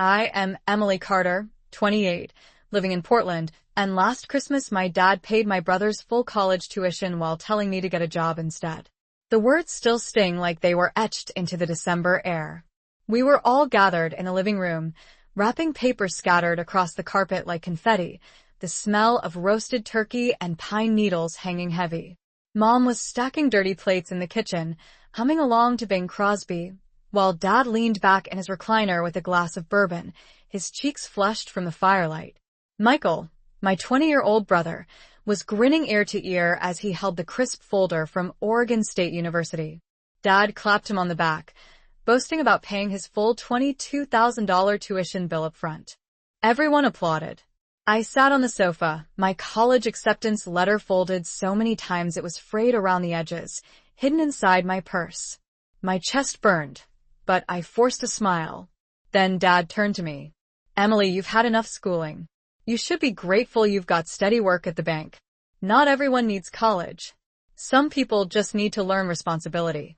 I am Emily Carter, 28, living in Portland, and last Christmas my dad paid my brother's full college tuition while telling me to get a job instead. The words still sting like they were etched into the December air. We were all gathered in the living room, wrapping paper scattered across the carpet like confetti, the smell of roasted turkey and pine needles hanging heavy. Mom was stacking dirty plates in the kitchen, humming along to Bing Crosby, while Dad leaned back in his recliner with a glass of bourbon, his cheeks flushed from the firelight. Michael, my 20-year-old brother, was grinning ear to ear as he held the crisp folder from Oregon State University. Dad clapped him on the back, boasting about paying his full $22,000 tuition bill up front. Everyone applauded. I sat on the sofa, my college acceptance letter folded so many times it was frayed around the edges, hidden inside my purse. My chest burned, but I forced a smile. Then Dad turned to me. Emily, you've had enough schooling. You should be grateful you've got steady work at the bank. Not everyone needs college. Some people just need to learn responsibility.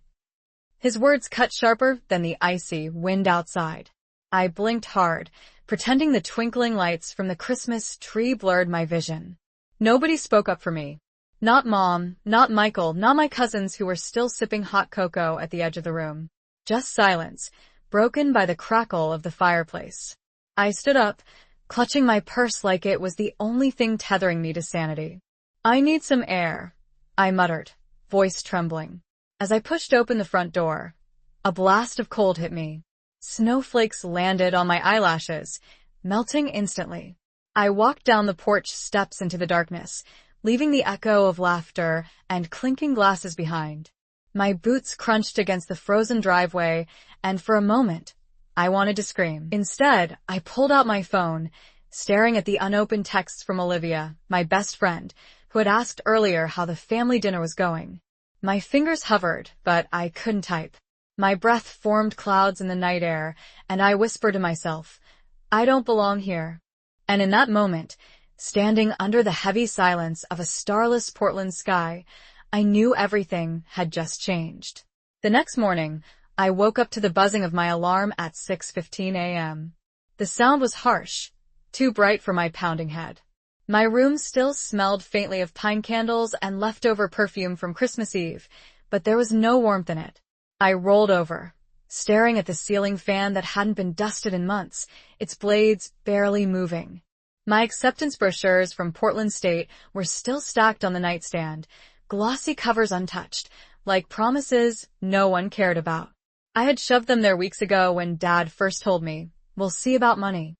His words cut sharper than the icy wind outside. I blinked hard, pretending the twinkling lights from the Christmas tree blurred my vision. Nobody spoke up for me. Not Mom, not Michael, not my cousins who were still sipping hot cocoa at the edge of the room. Just silence, broken by the crackle of the fireplace. I stood up, clutching my purse like it was the only thing tethering me to sanity. I need some air, I muttered, voice trembling. As I pushed open the front door, a blast of cold hit me. Snowflakes landed on my eyelashes, melting instantly. I walked down the porch steps into the darkness, leaving the echo of laughter and clinking glasses behind. My boots crunched against the frozen driveway, and for a moment, I wanted to scream. Instead, I pulled out my phone, staring at the unopened texts from Olivia, my best friend, who had asked earlier how the family dinner was going. My fingers hovered, but I couldn't type. My breath formed clouds in the night air, and I whispered to myself, I don't belong here. And in that moment, standing under the heavy silence of a starless Portland sky, I knew everything had just changed. The next morning, I woke up to the buzzing of my alarm at 6:15 a.m. The sound was harsh, too bright for my pounding head. My room still smelled faintly of pine candles and leftover perfume from Christmas Eve, but there was no warmth in it. I rolled over, staring at the ceiling fan that hadn't been dusted in months, its blades barely moving. My acceptance brochures from Portland State were still stacked on the nightstand, glossy covers untouched, like promises no one cared about. I had shoved them there weeks ago when Dad first told me, we'll see about money.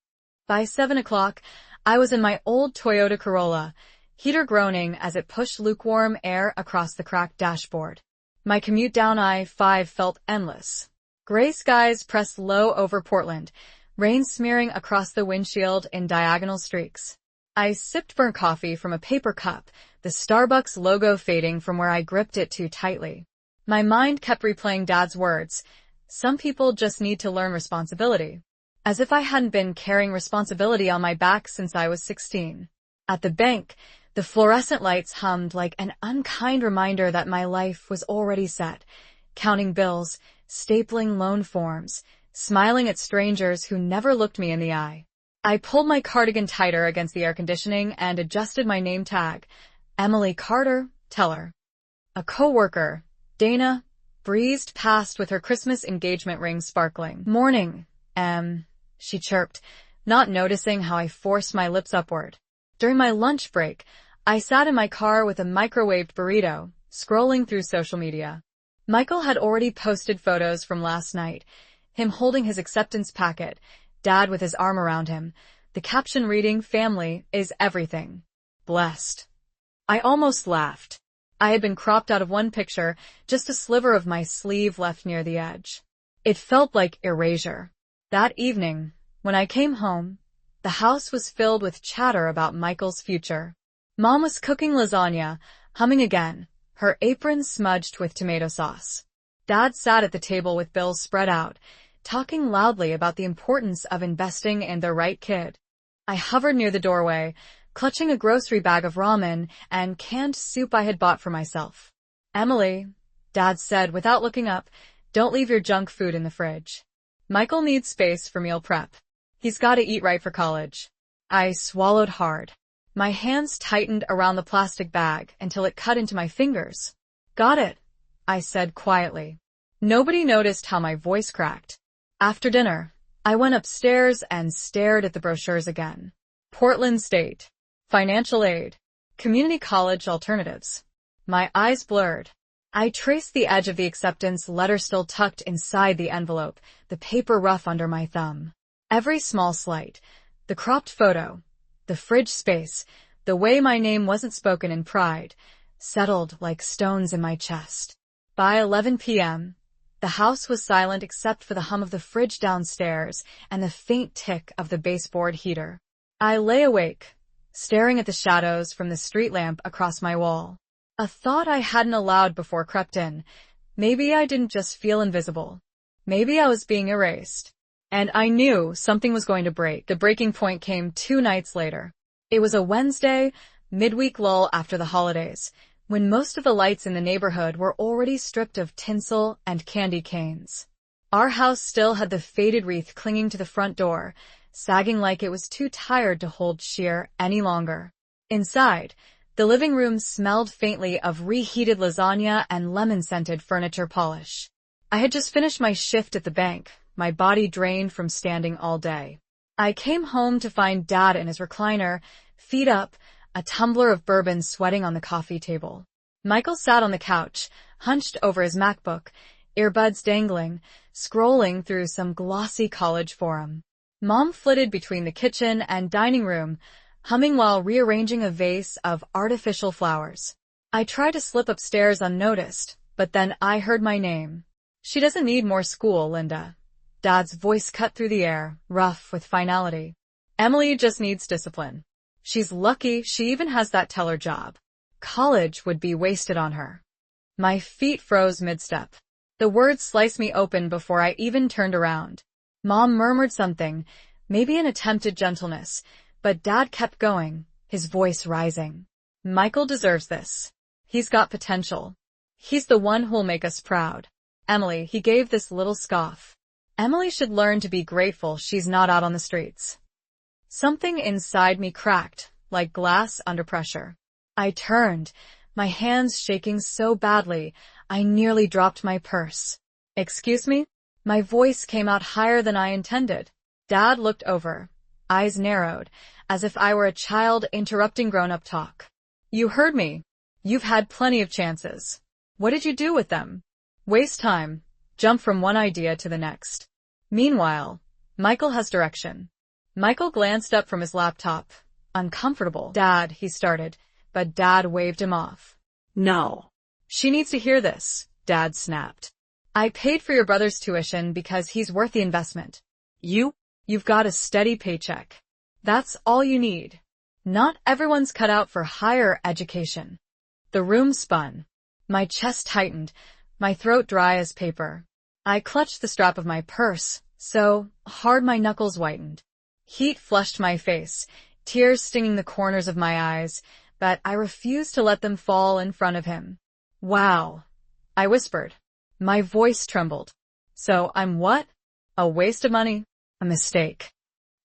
By 7 o'clock, I was in my old Toyota Corolla, heater groaning as it pushed lukewarm air across the cracked dashboard. My commute down I-5 felt endless. Gray skies pressed low over Portland, rain smearing across the windshield in diagonal streaks. I sipped burnt coffee from a paper cup, the Starbucks logo fading from where I gripped it too tightly. My mind kept replaying Dad's words, some people just need to learn responsibility. As if I hadn't been carrying responsibility on my back since I was 16. At the bank, the fluorescent lights hummed like an unkind reminder that my life was already set, counting bills, stapling loan forms, smiling at strangers who never looked me in the eye. I pulled my cardigan tighter against the air conditioning and adjusted my name tag. Emily Carter, teller. A coworker, Dana, breezed past with her Christmas engagement ring sparkling. Morning, she chirped, not noticing how I forced my lips upward. During my lunch break, I sat in my car with a microwaved burrito, scrolling through social media. Michael had already posted photos from last night, him holding his acceptance packet, Dad with his arm around him, the caption reading, family is everything. Blessed. I almost laughed. I had been cropped out of one picture, just a sliver of my sleeve left near the edge. It felt like erasure. That evening, when I came home, the house was filled with chatter about Michael's future. Mom was cooking lasagna, humming again, her apron smudged with tomato sauce. Dad sat at the table with bills spread out, talking loudly about the importance of investing in the right kid. I hovered near the doorway, clutching a grocery bag of ramen and canned soup I had bought for myself. Emily, Dad said without looking up, don't leave your junk food in the fridge. Michael needs space for meal prep. He's gotta eat right for college. I swallowed hard. My hands tightened around the plastic bag until it cut into my fingers. Got it, I said quietly. Nobody noticed how my voice cracked. After dinner, I went upstairs and stared at the brochures again. Portland State. Financial aid. Community college alternatives. My eyes blurred. I traced the edge of the acceptance letter still tucked inside the envelope, the paper rough under my thumb. Every small slight, the cropped photo, the fridge space, the way my name wasn't spoken in pride, settled like stones in my chest. By 11 p.m., the house was silent except for the hum of the fridge downstairs and the faint tick of the baseboard heater. I lay awake, staring at the shadows from the street lamp across my wall. A thought I hadn't allowed before crept in. Maybe I didn't just feel invisible. Maybe I was being erased. And I knew something was going to break. The breaking point came 2 nights later. It was a Wednesday, midweek lull after the holidays, when most of the lights in the neighborhood were already stripped of tinsel and candy canes. Our house still had the faded wreath clinging to the front door, sagging like it was too tired to hold sheer any longer. Inside, the living room smelled faintly of reheated lasagna and lemon-scented furniture polish. I had just finished my shift at the bank, my body drained from standing all day. I came home to find Dad in his recliner, feet up, a tumbler of bourbon sweating on the coffee table. Michael sat on the couch, hunched over his MacBook, earbuds dangling, scrolling through some glossy college forum. Mom flitted between the kitchen and dining room, humming while rearranging a vase of artificial flowers. I tried to slip upstairs unnoticed, but then I heard my name. She doesn't need more school, Linda. Dad's voice cut through the air, rough with finality. Emily just needs discipline. She's lucky she even has that teller job. College would be wasted on her. My feet froze mid-step. The words sliced me open before I even turned around. Mom murmured something, maybe an attempted gentleness, but Dad kept going, his voice rising. Michael deserves this. He's got potential. He's the one who'll make us proud. Emily, he gave this little scoff. Emily should learn to be grateful she's not out on the streets. Something inside me cracked, like glass under pressure. I turned, my hands shaking so badly, I nearly dropped my purse. Excuse me? My voice came out higher than I intended. Dad looked over, eyes narrowed, as if I were a child interrupting grown-up talk. You heard me. You've had plenty of chances. What did you do with them? Waste time. Jump from one idea to the next. Meanwhile, Michael has direction. Michael glanced up from his laptop. Uncomfortable. Dad, he started, but Dad waved him off. No. She needs to hear this, Dad snapped. I paid for your brother's tuition because he's worth the investment. You've got a steady paycheck. That's all you need. Not everyone's cut out for higher education. The room spun. My chest tightened, my throat dry as paper. I clutched the strap of my purse, so hard my knuckles whitened. Heat flushed my face, tears stinging the corners of my eyes, but I refused to let them fall in front of him. Wow, I whispered. My voice trembled. So I'm what? A waste of money? A mistake.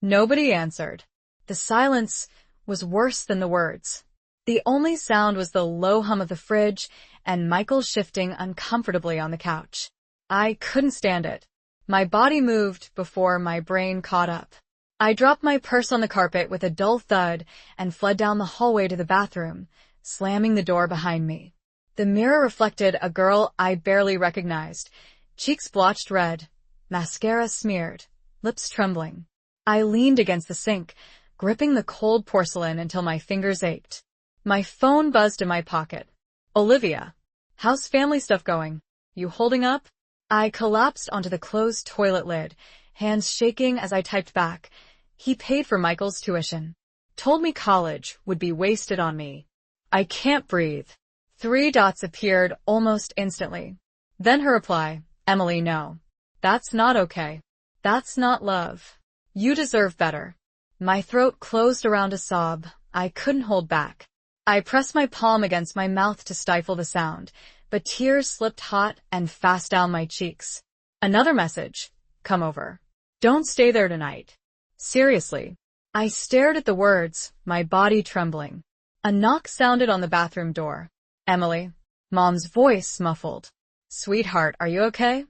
Nobody answered. The silence was worse than the words. The only sound was the low hum of the fridge and Michael shifting uncomfortably on the couch. I couldn't stand it. My body moved before my brain caught up. I dropped my purse on the carpet with a dull thud and fled down the hallway to the bathroom, slamming the door behind me. The mirror reflected a girl I barely recognized, cheeks blotched red, mascara smeared, lips trembling. I leaned against the sink, gripping the cold porcelain until my fingers ached. My phone buzzed in my pocket. Olivia, how's family stuff going? You holding up? I collapsed onto the closed toilet lid, hands shaking as I typed back. He paid for Michael's tuition. Told me college would be wasted on me. I can't breathe. 3 dots appeared almost instantly. Then her reply, Emily, no. That's not okay. That's not love. You deserve better. My throat closed around a sob I couldn't hold back. I pressed my palm against my mouth to stifle the sound, but tears slipped hot and fast down my cheeks. Another message. Come over. Don't stay there tonight. Seriously. I stared at the words, my body trembling. A knock sounded on the bathroom door. Emily. Mom's voice muffled. Sweetheart, are you okay?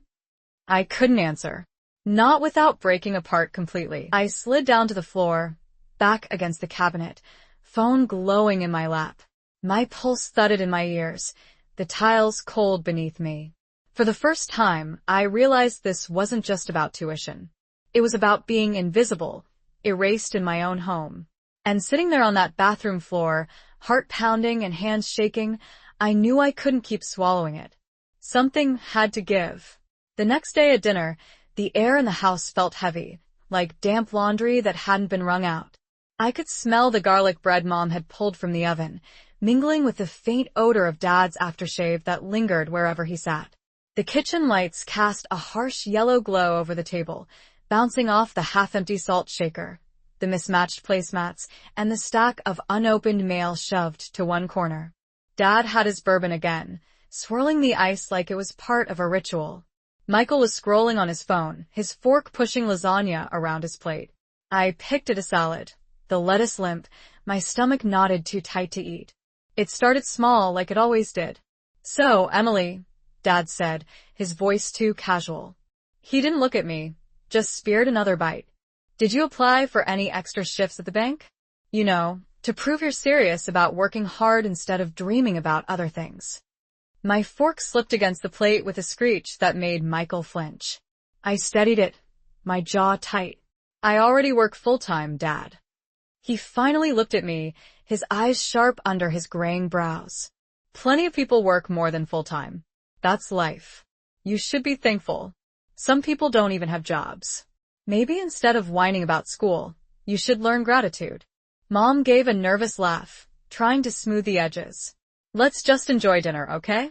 I couldn't answer. Not without breaking apart completely. I slid down to the floor, back against the cabinet, phone glowing in my lap. My pulse thudded in my ears, the tiles cold beneath me. For the first time, I realized this wasn't just about tuition. It was about being invisible, erased in my own home. And sitting there on that bathroom floor, heart pounding and hands shaking, I knew I couldn't keep swallowing it. Something had to give. The next day at dinner, the air in the house felt heavy, like damp laundry that hadn't been wrung out. I could smell the garlic bread Mom had pulled from the oven, mingling with the faint odor of Dad's aftershave that lingered wherever he sat. The kitchen lights cast a harsh yellow glow over the table, bouncing off the half-empty salt shaker, the mismatched placemats, and the stack of unopened mail shoved to one corner. Dad had his bourbon again, swirling the ice like it was part of a ritual. Michael was scrolling on his phone, his fork pushing lasagna around his plate. I picked at a salad, the lettuce limp, my stomach knotted too tight to eat. It started small like it always did. So, Emily, Dad said, his voice too casual. He didn't look at me, just speared another bite. Did you apply for any extra shifts at the bank? You know, to prove you're serious about working hard instead of dreaming about other things. My fork slipped against the plate with a screech that made Michael flinch. I steadied it, my jaw tight. I already work full-time, Dad. He finally looked at me, his eyes sharp under his graying brows. Plenty of people work more than full-time. That's life. You should be thankful. Some people don't even have jobs. Maybe instead of whining about school, you should learn gratitude. Mom gave a nervous laugh, trying to smooth the edges. Let's just enjoy dinner, okay?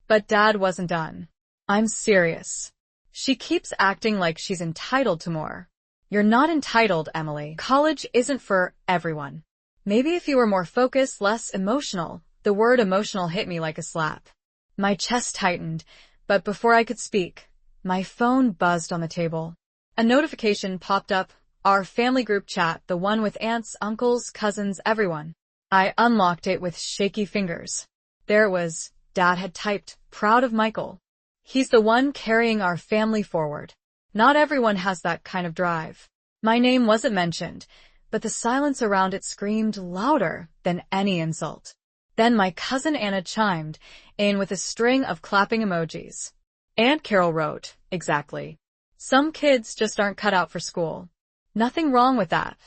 But Dad wasn't done. I'm serious. She keeps acting like she's entitled to more. You're not entitled, Emily. College isn't for everyone. Maybe if you were more focused, less emotional. The word emotional hit me like a slap. My chest tightened, but before I could speak, my phone buzzed on the table. A notification popped up, our family group chat, the one with aunts, uncles, cousins, everyone. I unlocked it with shaky fingers. There it was. Dad had typed, proud of Michael. He's the one carrying our family forward. Not everyone has that kind of drive. My name wasn't mentioned, but the silence around it screamed louder than any insult. Then my cousin Anna chimed in with a string of clapping emojis. Aunt Carol wrote, exactly. Some kids just aren't cut out for school. Nothing wrong with that.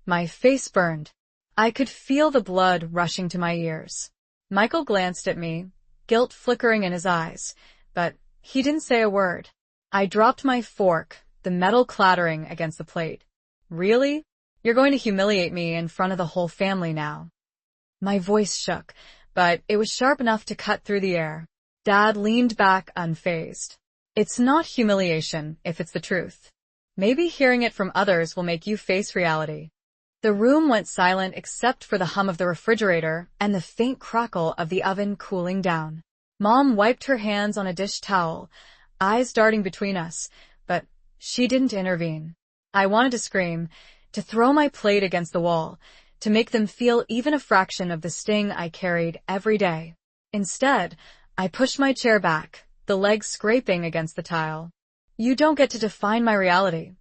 My face burned. I could feel the blood rushing to my ears. Michael glanced at me, guilt flickering in his eyes, but he didn't say a word. I dropped my fork, the metal clattering against the plate. Really? You're going to humiliate me in front of the whole family now. My voice shook, but it was sharp enough to cut through the air. Dad leaned back unfazed. It's not humiliation if it's the truth. Maybe hearing it from others will make you face reality. The room went silent except for the hum of the refrigerator and the faint crackle of the oven cooling down. Mom wiped her hands on a dish towel, eyes darting between us, but she didn't intervene. I wanted to scream, to throw my plate against the wall, to make them feel even a fraction of the sting I carried every day. Instead, I pushed my chair back, the legs scraping against the tile. You don't get to define my reality,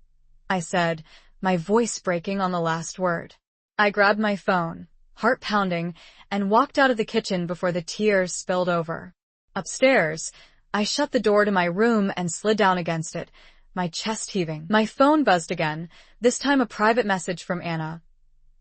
I said, my voice breaking on the last word. I grabbed my phone, heart pounding, and walked out of the kitchen before the tears spilled over. Upstairs, I shut the door to my room and slid down against it, my chest heaving. My phone buzzed again, this time a private message from Anna.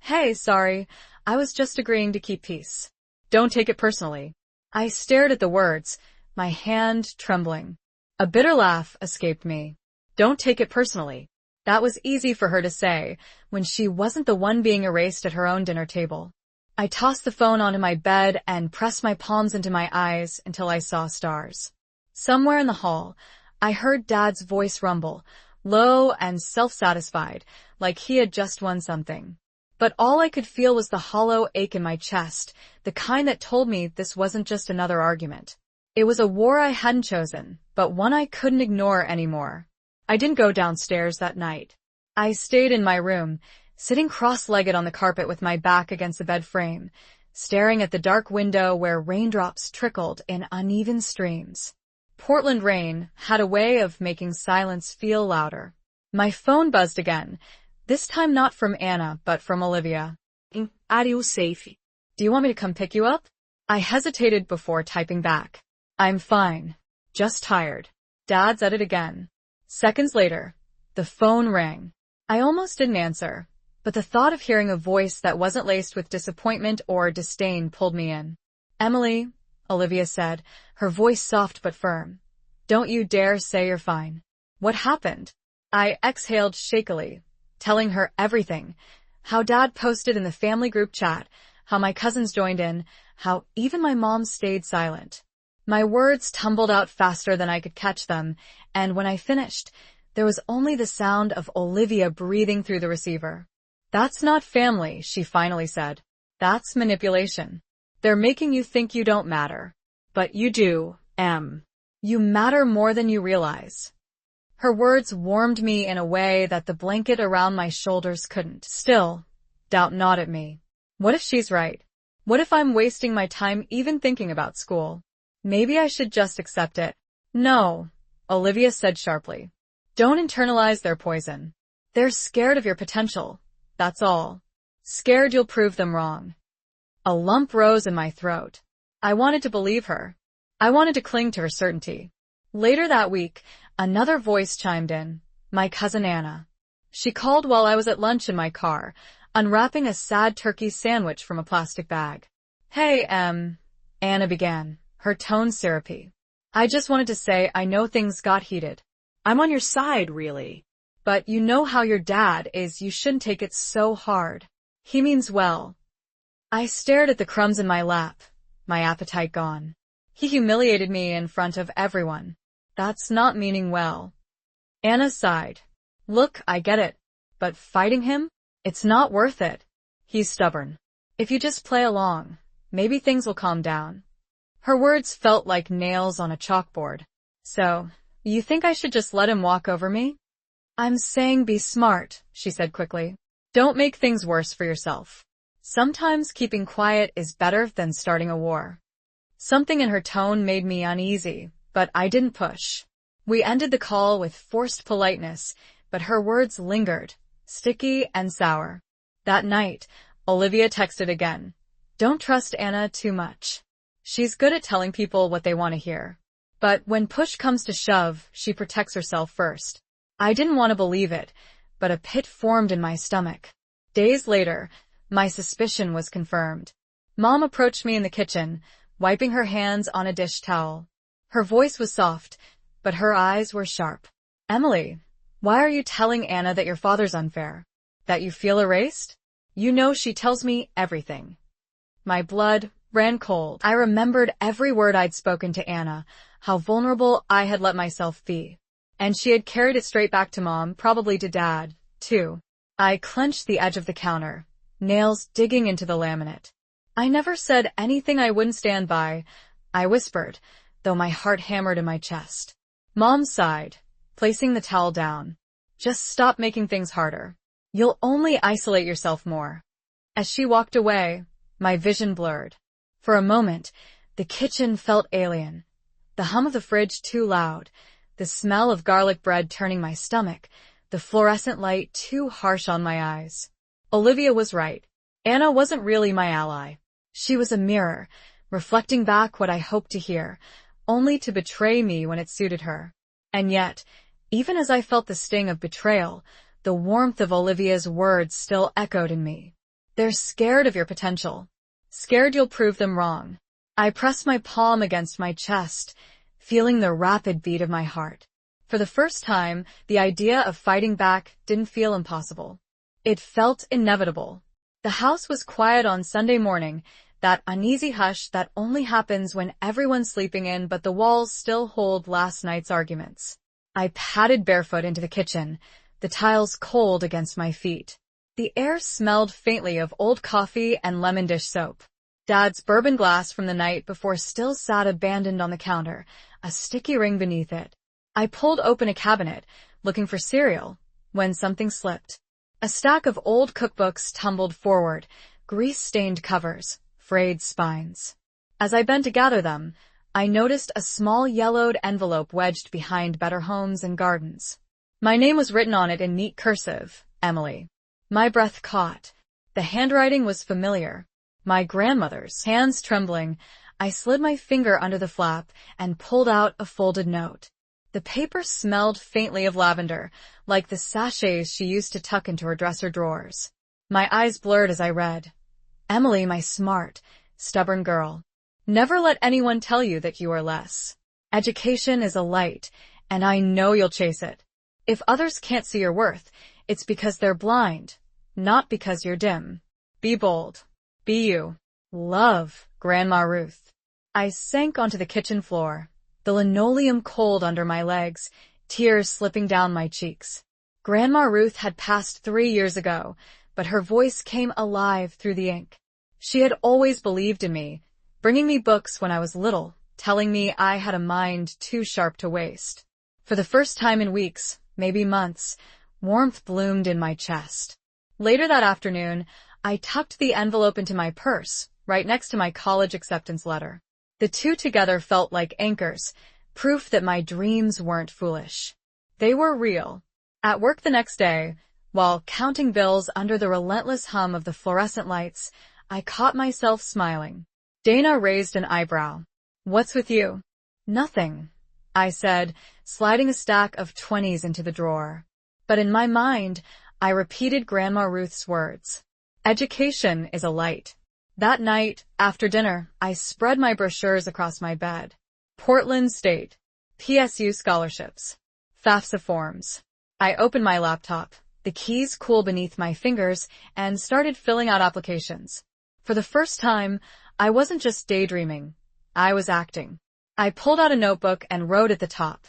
Hey, sorry, I was just agreeing to keep peace. Don't take it personally. I stared at the words, my hand trembling. A bitter laugh escaped me. Don't take it personally. That was easy for her to say, when she wasn't the one being erased at her own dinner table. I tossed the phone onto my bed and pressed my palms into my eyes until I saw stars. Somewhere in the hall, I heard Dad's voice rumble, low and self-satisfied, like he had just won something. But all I could feel was the hollow ache in my chest, the kind that told me this wasn't just another argument. It was a war I hadn't chosen, but one I couldn't ignore anymore. I didn't go downstairs that night. I stayed in my room, sitting cross-legged on the carpet with my back against the bed frame, staring at the dark window where raindrops trickled in uneven streams. Portland rain had a way of making silence feel louder. My phone buzzed again, this time not from Anna, but from Olivia. Are you safe? Do you want me to come pick you up? I hesitated before typing back. I'm fine. Just tired. Dad's at it again. Seconds later, the phone rang. I almost didn't answer, but the thought of hearing a voice that wasn't laced with disappointment or disdain pulled me in. Emily, Olivia said, her voice soft but firm. Don't you dare say you're fine. What happened? I exhaled shakily, telling her everything. How Dad posted in the family group chat, how my cousins joined in, how even my mom stayed silent. My words tumbled out faster than I could catch them, and when I finished, there was only the sound of Olivia breathing through the receiver. That's not family, she finally said. That's manipulation. They're making you think you don't matter. But you do, Em. You matter more than you realize. Her words warmed me in a way that the blanket around my shoulders couldn't. Still, doubt not at me. What if she's right? What if I'm wasting my time even thinking about school? Maybe I should just accept it. No, Olivia said sharply. Don't internalize their poison. They're scared of your potential. That's all. Scared you'll prove them wrong. A lump rose in my throat. I wanted to believe her. I wanted to cling to her certainty. Later that week, another voice chimed in. My cousin Anna. She called while I was at lunch in my car, unwrapping a sad turkey sandwich from a plastic bag. Hey, Anna began, her tone syrupy. I just wanted to say I know things got heated. I'm on your side, really. But you know how your dad is, you shouldn't take it so hard. He means well. I stared at the crumbs in my lap, my appetite gone. He humiliated me in front of everyone. That's not meaning well. Anna sighed. Look, I get it. But fighting him? It's not worth it. He's stubborn. If you just play along, maybe things will calm down. Her words felt like nails on a chalkboard. So, you think I should just let him walk over me? I'm saying be smart, she said quickly. Don't make things worse for yourself. Sometimes keeping quiet is better than starting a war. Something in her tone made me uneasy, but I didn't push. We ended the call with forced politeness, but her words lingered, sticky and sour. That night, Olivia texted again. Don't trust Anna too much. She's good at telling people what they want to hear. But when push comes to shove, she protects herself first. I didn't want to believe it, but a pit formed in my stomach. Days later, my suspicion was confirmed. Mom approached me in the kitchen, wiping her hands on a dish towel. Her voice was soft, but her eyes were sharp. Emily, why are you telling Anna that your father's unfair? That you feel erased? You know she tells me everything. My blood ran cold. I remembered every word I'd spoken to Anna, how vulnerable I had let myself be. And she had carried it straight back to Mom, probably to Dad, too. I clenched the edge of the counter, nails digging into the laminate. I never said anything I wouldn't stand by, I whispered, though my heart hammered in my chest. Mom sighed, placing the towel down. Just stop making things harder. You'll only isolate yourself more. As she walked away, my vision blurred. For a moment, the kitchen felt alien. The hum of the fridge too loud, the smell of garlic bread turning my stomach, the fluorescent light too harsh on my eyes. Olivia was right. Anna wasn't really my ally. She was a mirror, reflecting back what I hoped to hear, only to betray me when it suited her. And yet, even as I felt the sting of betrayal, the warmth of Olivia's words still echoed in me. They're scared of your potential. Scared you'll prove them wrong. I pressed my palm against my chest, feeling the rapid beat of my heart. For the first time, the idea of fighting back didn't feel impossible. It felt inevitable. The house was quiet on Sunday morning, that uneasy hush that only happens when everyone's sleeping in but the walls still hold last night's arguments. I padded barefoot into the kitchen, the tiles cold against my feet. The air smelled faintly of old coffee and lemon dish soap. Dad's bourbon glass from the night before still sat abandoned on the counter, a sticky ring beneath it. I pulled open a cabinet, looking for cereal, when something slipped. A stack of old cookbooks tumbled forward, grease-stained covers, frayed spines. As I bent to gather them, I noticed a small yellowed envelope wedged behind Better Homes and Gardens. My name was written on it in neat cursive, Emily. My breath caught. The handwriting was familiar. My grandmother's. Hands trembling, I slid my finger under the flap and pulled out a folded note. The paper smelled faintly of lavender, like the sachets she used to tuck into her dresser drawers. My eyes blurred as I read. Emily, my smart, stubborn girl. Never let anyone tell you that you are less. Education is a light, and I know you'll chase it. If others can't see your worth, it's because they're blind, not because you're dim. Be bold. Be you. Love, Grandma Ruth. I sank onto the kitchen floor, the linoleum cold under my legs, tears slipping down my cheeks. Grandma Ruth had passed 3 years ago, but her voice came alive through the ink. She had always believed in me, bringing me books when I was little, telling me I had a mind too sharp to waste. For the first time in weeks, maybe months, warmth bloomed in my chest. Later that afternoon, I tucked the envelope into my purse, right next to my college acceptance letter. The two together felt like anchors, proof that my dreams weren't foolish. They were real. At work the next day, while counting bills under the relentless hum of the fluorescent lights, I caught myself smiling. Dana raised an eyebrow. What's with you? Nothing, I said, sliding a stack of 20s into the drawer. But in my mind, I repeated Grandma Ruth's words. Education is a light. That night, after dinner, I spread my brochures across my bed. Portland State, PSU scholarships, FAFSA forms. I opened my laptop, the keys cool beneath my fingers, and started filling out applications. For the first time, I wasn't just daydreaming. I was acting. I pulled out a notebook and wrote at the top.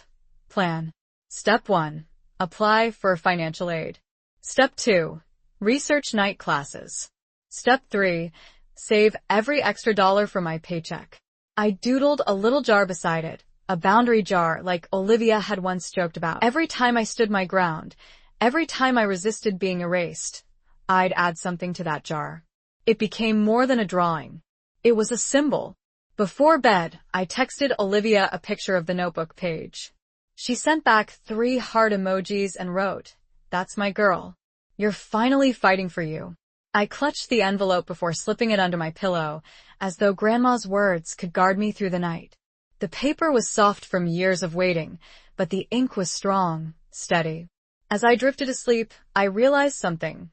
Plan. Step 1. Apply for financial aid. Step 2. Research night classes. Step 3. Save every extra dollar from my paycheck. I doodled a little jar beside it, a boundary jar like Olivia had once joked about. Every time I stood my ground, every time I resisted being erased, I'd add something to that jar. It became more than a drawing. It was a symbol. Before bed, I texted Olivia a picture of the notebook page. She sent back 3 heart emojis and wrote, "That's my girl. You're finally fighting for you." I clutched the envelope before slipping it under my pillow, as though Grandma's words could guard me through the night. The paper was soft from years of waiting, but the ink was strong, steady. As I drifted asleep, I realized something.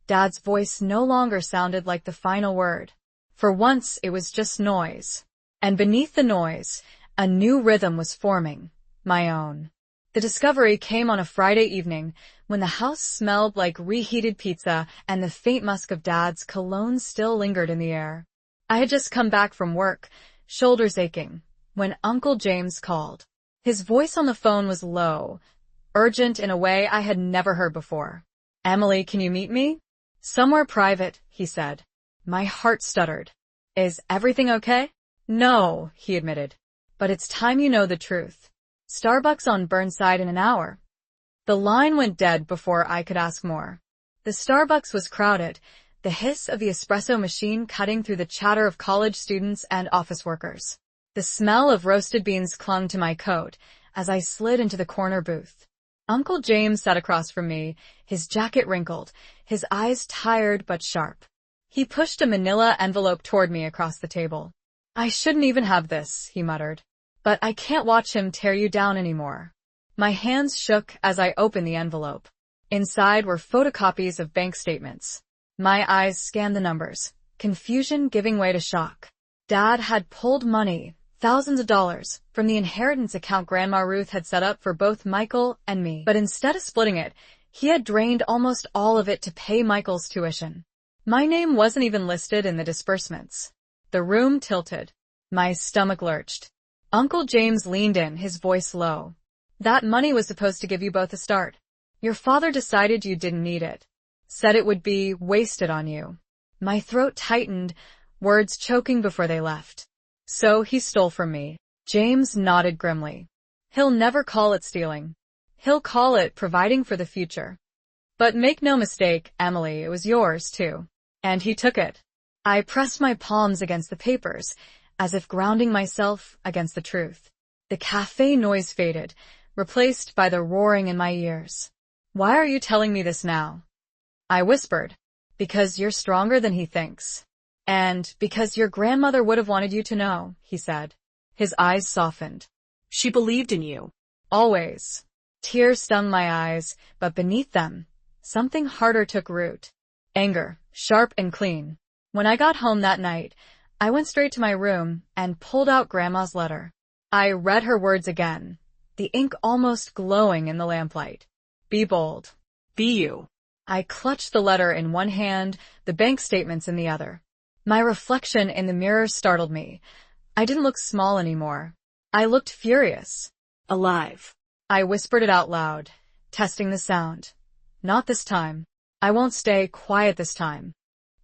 Dad's voice no longer sounded like the final word. For once, it was just noise. And beneath the noise, a new rhythm was forming, my own. The discovery came on a Friday evening, when the house smelled like reheated pizza and the faint musk of Dad's cologne still lingered in the air. I had just come back from work, shoulders aching, when Uncle James called. His voice on the phone was low, urgent in a way I had never heard before. "Emily, can you meet me?" "Somewhere private," he said. My heart stuttered. "Is everything okay?" "No," he admitted. "But it's time you know the truth. Starbucks on Burnside in an hour." The line went dead before I could ask more. The Starbucks was crowded, the hiss of the espresso machine cutting through the chatter of college students and office workers. The smell of roasted beans clung to my coat as I slid into the corner booth. Uncle James sat across from me, his jacket wrinkled, his eyes tired but sharp. He pushed a manila envelope toward me across the table. "I shouldn't even have this," he muttered. "But I can't watch him tear you down anymore." My hands shook as I opened the envelope. Inside were photocopies of bank statements. My eyes scanned the numbers, confusion giving way to shock. Dad had pulled money, thousands of dollars, from the inheritance account Grandma Ruth had set up for both Michael and me. But instead of splitting it, he had drained almost all of it to pay Michael's tuition. My name wasn't even listed in the disbursements. The room tilted. My stomach lurched. Uncle James leaned in, his voice low. "That money was supposed to give you both a start. Your father decided you didn't need it. Said it would be wasted on you." My throat tightened, words choking before they left. "So he stole from me." James nodded grimly. "He'll never call it stealing. He'll call it providing for the future." But make no mistake, Emily, it was yours, too. And he took it. I pressed my palms against the papers, as if grounding myself against the truth. The cafe noise faded, replaced by the roaring in my ears. Why are you telling me this now? I whispered. Because you're stronger than he thinks. And because your grandmother would have wanted you to know, he said. His eyes softened. She believed in you. Always. Tears stung my eyes, but beneath them, something harder took root. Anger, sharp and clean. When I got home that night, I went straight to my room and pulled out Grandma's letter. I read her words again, the ink almost glowing in the lamplight. Be bold. Be you. I clutched the letter in one hand, the bank statements in the other. My reflection in the mirror startled me. I didn't look small anymore. I looked furious. Alive. I whispered it out loud, testing the sound. Not this time. I won't stay quiet this time.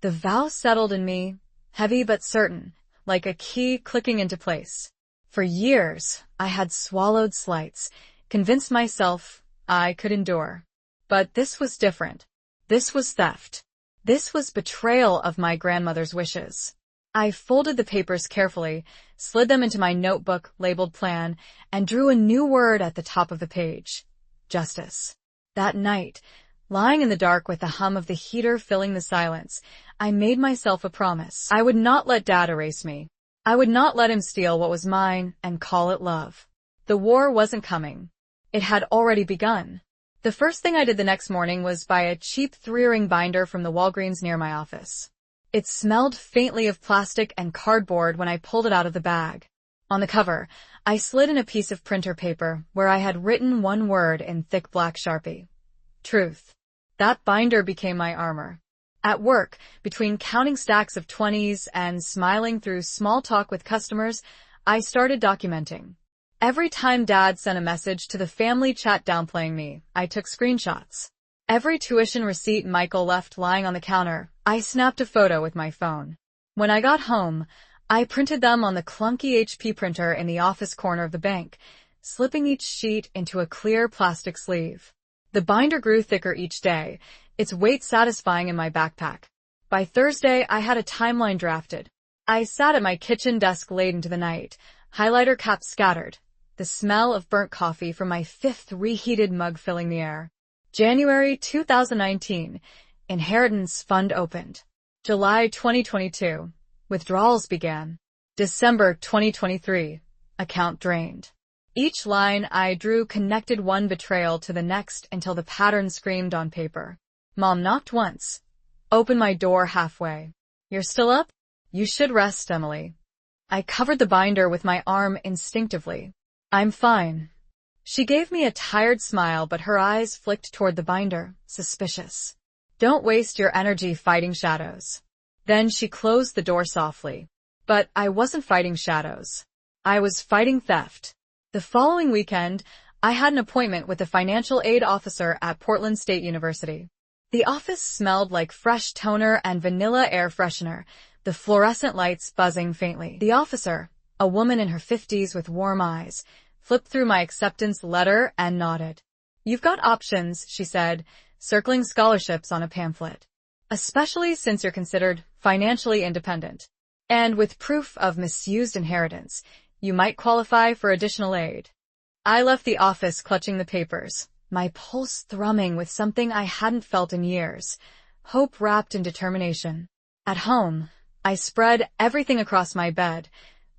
The vow settled in me, heavy but certain, like a key clicking into place. For years, I had swallowed slights, convinced myself I could endure. But this was different. This was theft. This was betrayal of my grandmother's wishes. I folded the papers carefully, slid them into my notebook labeled plan, and drew a new word at the top of the page. Justice. That night, lying in the dark with the hum of the heater filling the silence, I made myself a promise. I would not let Dad erase me. I would not let him steal what was mine and call it love. The war wasn't coming. It had already begun. The first thing I did the next morning was buy a cheap 3-ring binder from the Walgreens near my office. It smelled faintly of plastic and cardboard when I pulled it out of the bag. On the cover, I slid in a piece of printer paper where I had written one word in thick black Sharpie. Truth. That binder became my armor. At work, between counting stacks of 20s and smiling through small talk with customers, I started documenting. Every time Dad sent a message to the family chat downplaying me, I took screenshots. Every tuition receipt Michael left lying on the counter, I snapped a photo with my phone. When I got home, I printed them on the clunky HP printer in the office corner of the bank, slipping each sheet into a clear plastic sleeve. The binder grew thicker each day, its weight satisfying in my backpack. By Thursday, I had a timeline drafted. I sat at my kitchen desk late into the night, highlighter caps scattered, the smell of burnt coffee from my 5th reheated mug filling the air. January 2019, Inheritance Fund opened. July 2022, withdrawals began. December 2023, account drained. Each line I drew connected one betrayal to the next until the pattern screamed on paper. Mom knocked once. Opened my door halfway. You're still up? You should rest, Emily. I covered the binder with my arm instinctively. I'm fine. She gave me a tired smile, but her eyes flicked toward the binder, suspicious. Don't waste your energy fighting shadows. Then she closed the door softly. But I wasn't fighting shadows. I was fighting theft. The following weekend, I had an appointment with the financial aid officer at Portland State University. The office smelled like fresh toner and vanilla air freshener, the fluorescent lights buzzing faintly. The officer, a woman in her 50s with warm eyes, flipped through my acceptance letter and nodded. You've got options, she said, circling scholarships on a pamphlet. Especially since you're considered financially independent. And with proof of misused inheritance, you might qualify for additional aid. I left the office clutching the papers, my pulse thrumming with something I hadn't felt in years, hope wrapped in determination. At home, I spread everything across my bed.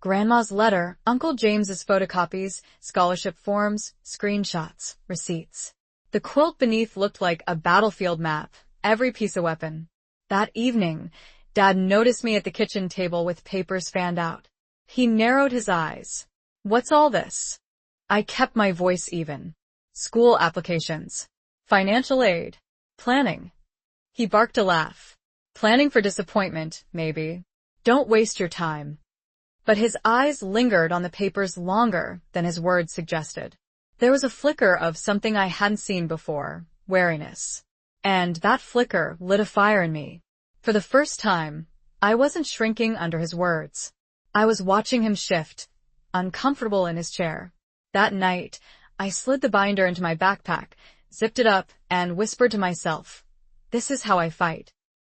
Grandma's letter, Uncle James's photocopies, scholarship forms, screenshots, receipts. The quilt beneath looked like a battlefield map, every piece a weapon. That evening, Dad noticed me at the kitchen table with papers fanned out. He narrowed his eyes. What's all this? I kept my voice even. School applications. Financial aid. Planning. He barked a laugh. Planning for disappointment, maybe. Don't waste your time. But his eyes lingered on the papers longer than his words suggested. There was a flicker of something I hadn't seen before, wariness. And that flicker lit a fire in me. For the first time, I wasn't shrinking under his words. I was watching him shift, uncomfortable in his chair. That night, I slid the binder into my backpack, zipped it up, and whispered to myself, "This is how I fight."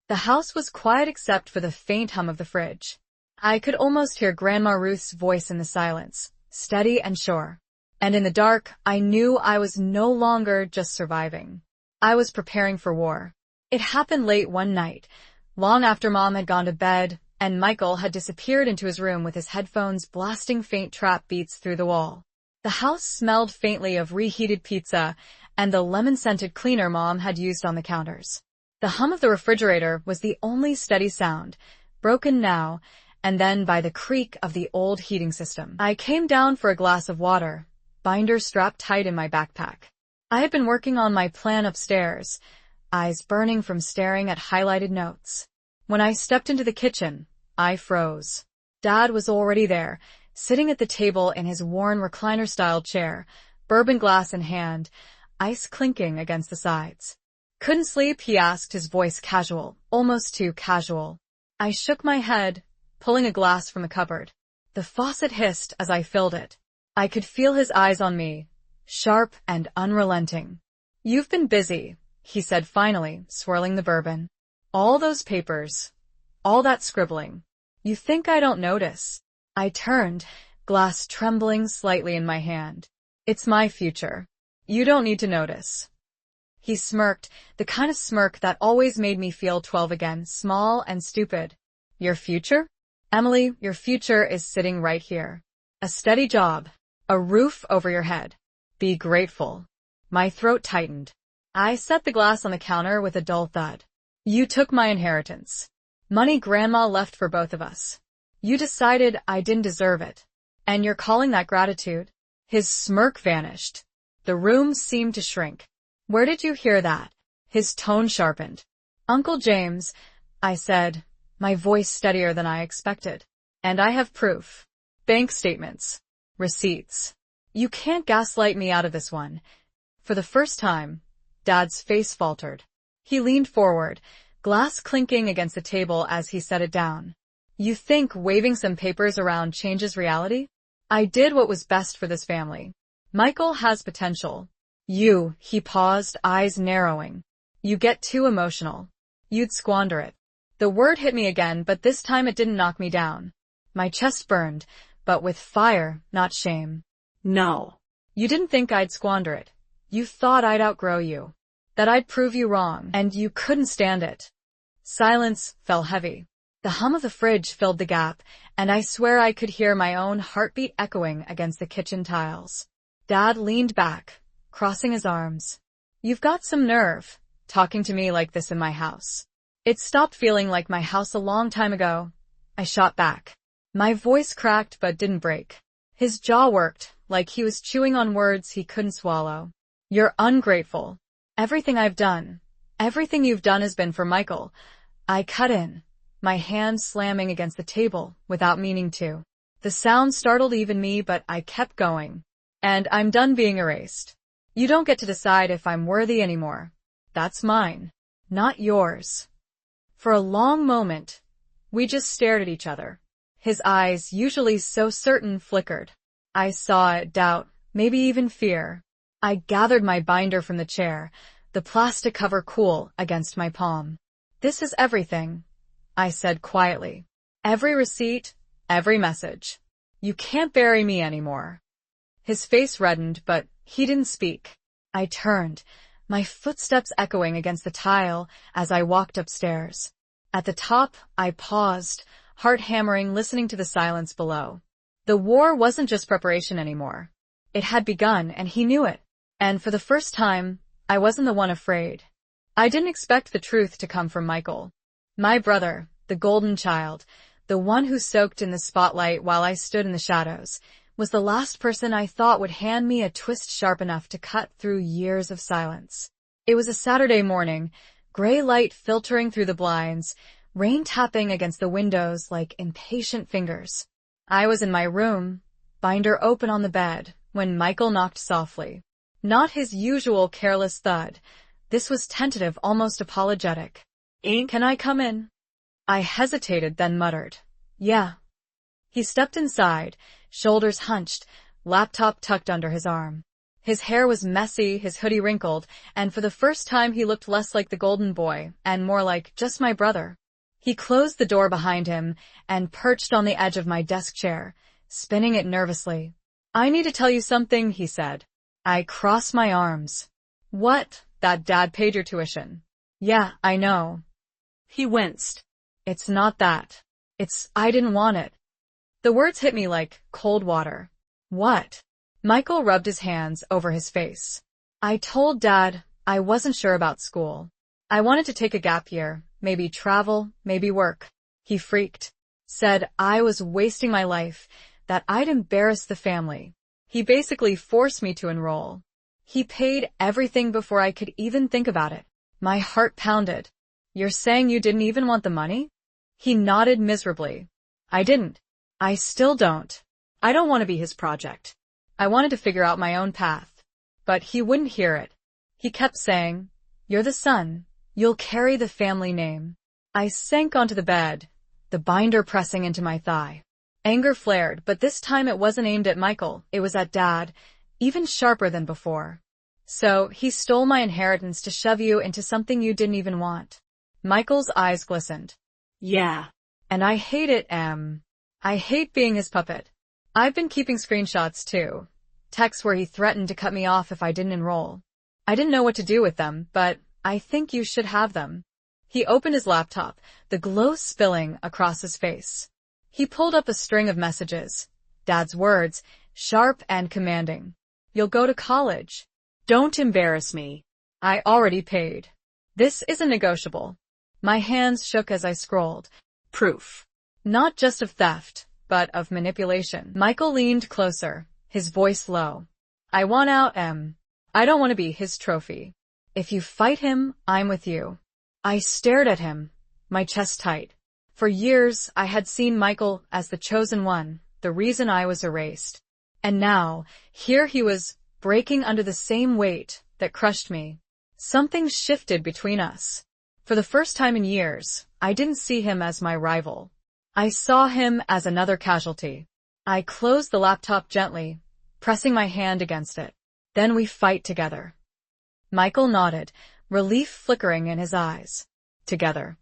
The house was quiet except for the faint hum of the fridge. I could almost hear Grandma Ruth's voice in the silence, steady and sure. And in the dark, I knew I was no longer just surviving. I was preparing for war. It happened late one night, long after Mom had gone to bed, and Michael had disappeared into his room with his headphones blasting faint trap beats through the wall. The house smelled faintly of reheated pizza and the lemon-scented cleaner Mom had used on the counters. The hum of the refrigerator was the only steady sound, broken now and then by the creak of the old heating system. I came down for a glass of water, binder strapped tight in my backpack. I had been working on my plan upstairs, eyes burning from staring at highlighted notes. When I stepped into the kitchen, I froze. Dad was already there, sitting at the table in his worn recliner-style chair, bourbon glass in hand, ice clinking against the sides. "Couldn't sleep?" he asked, his voice casual, almost too casual. I shook my head, pulling a glass from the cupboard. The faucet hissed as I filled it. I could feel his eyes on me, sharp and unrelenting. "You've been busy," he said finally, swirling the bourbon. "All those papers, all that scribbling. You think I don't notice?" I turned, glass trembling slightly in my hand. "It's my future. You don't need to notice." He smirked, the kind of smirk that always made me feel 12 again, small and stupid. "Your future? Emily, your future is sitting right here. A steady job, a roof over your head. Be grateful." My throat tightened. I set the glass on the counter with a dull thud. "You took my inheritance. Money Grandma left for both of us. You decided I didn't deserve it. And you're calling that gratitude?" His smirk vanished. The room seemed to shrink. "Where did you hear that?" His tone sharpened. "Uncle James," I said, my voice steadier than I expected. "And I have proof. Bank statements. Receipts. You can't gaslight me out of this one." For the first time, Dad's face faltered. He leaned forward, glass clinking against the table as he set it down. "You think waving some papers around changes reality? I did what was best for this family. Michael has potential. He paused, eyes narrowing. You get too emotional. You'd squander it." The word hit me again, but this time it didn't knock me down. My chest burned, but with fire, not shame. No. "You didn't think I'd squander it. You thought I'd outgrow you. That I'd prove you wrong, and you couldn't stand it." Silence fell heavy. The hum of the fridge filled the gap, and I swear I could hear my own heartbeat echoing against the kitchen tiles. Dad leaned back, crossing his arms. "You've got some nerve, talking to me like this in my house." "It stopped feeling like my house a long time ago." I shot back. My voice cracked but didn't break. His jaw worked, like he was chewing on words he couldn't swallow. "You're ungrateful. Everything I've done, everything you've done has been for Michael." I cut in, my hand slamming against the table without meaning to. The sound startled even me, but I kept going. "And I'm done being erased. You don't get to decide if I'm worthy anymore. That's mine, not yours." For a long moment, we just stared at each other. His eyes, usually so certain, flickered. I saw it, doubt, maybe even fear. I gathered my binder from the chair, the plastic cover cool against my palm. "This is everything," I said quietly. "Every receipt, every message. You can't bury me anymore." His face reddened, but he didn't speak. I turned, my footsteps echoing against the tile as I walked upstairs. At the top, I paused, heart hammering, listening to the silence below. The war wasn't just preparation anymore. It had begun, and he knew it. And for the first time, I wasn't the one afraid. I didn't expect the truth to come from Michael. My brother, the golden child, the one who soaked in the spotlight while I stood in the shadows, was the last person I thought would hand me a twist sharp enough to cut through years of silence. It was a Saturday morning, gray light filtering through the blinds, rain tapping against the windows like impatient fingers. I was in my room, binder open on the bed, when Michael knocked softly. Not his usual careless thud. This was tentative, almost apologetic. "Can I come in?" I hesitated, then muttered, "Yeah." He stepped inside, shoulders hunched, laptop tucked under his arm. His hair was messy, his hoodie wrinkled, and for the first time he looked less like the golden boy and more like just my brother. He closed the door behind him and perched on the edge of my desk chair, spinning it nervously. "I need to tell you something," he said. I crossed my arms. "What? That dad paid your tuition." "Yeah, I know." He winced. "It's not that. I didn't want it." The words hit me like cold water. "What?" Michael rubbed his hands over his face. "I told Dad I wasn't sure about school. I wanted to take a gap year, maybe travel, maybe work." He freaked. Said I was wasting my life, that I'd embarrass the family. He basically forced me to enroll. He paid everything before I could even think about it. My heart pounded. "You're saying you didn't even want the money?" He nodded miserably. "I didn't. I still don't. I don't want to be his project. I wanted to figure out my own path." But he wouldn't hear it. He kept saying, "You're the son. You'll carry the family name." I sank onto the bed, the binder pressing into my thigh. Anger flared, but this time it wasn't aimed at Michael, it was at Dad, even sharper than before. "So, he stole my inheritance to shove you into something you didn't even want." Michael's eyes glistened. "Yeah. "And I hate it, Em. I hate being his puppet. I've been keeping screenshots too. Texts where he threatened to cut me off if I didn't enroll. I didn't know what to do with them, but I think you should have them." He opened his laptop, the glow spilling across his face. He pulled up a string of messages. Dad's words, sharp and commanding. "You'll go to college. Don't embarrass me." I already paid. This isn't negotiable." My hands shook as I scrolled. "Proof. Not just of theft, but of manipulation." Michael leaned closer, his voice low. "I want out, Em. I don't want to be his trophy. If you fight him, I'm with you." I stared at him, my chest tight. For years, I had seen Michael as the chosen one, the reason I was erased. And now, here he was, breaking under the same weight that crushed me. Something shifted between us. For the first time in years, I didn't see him as my rival. I saw him as another casualty. I closed the laptop gently, pressing my hand against it. "Then we fight together." Michael nodded, relief flickering in his eyes. Together.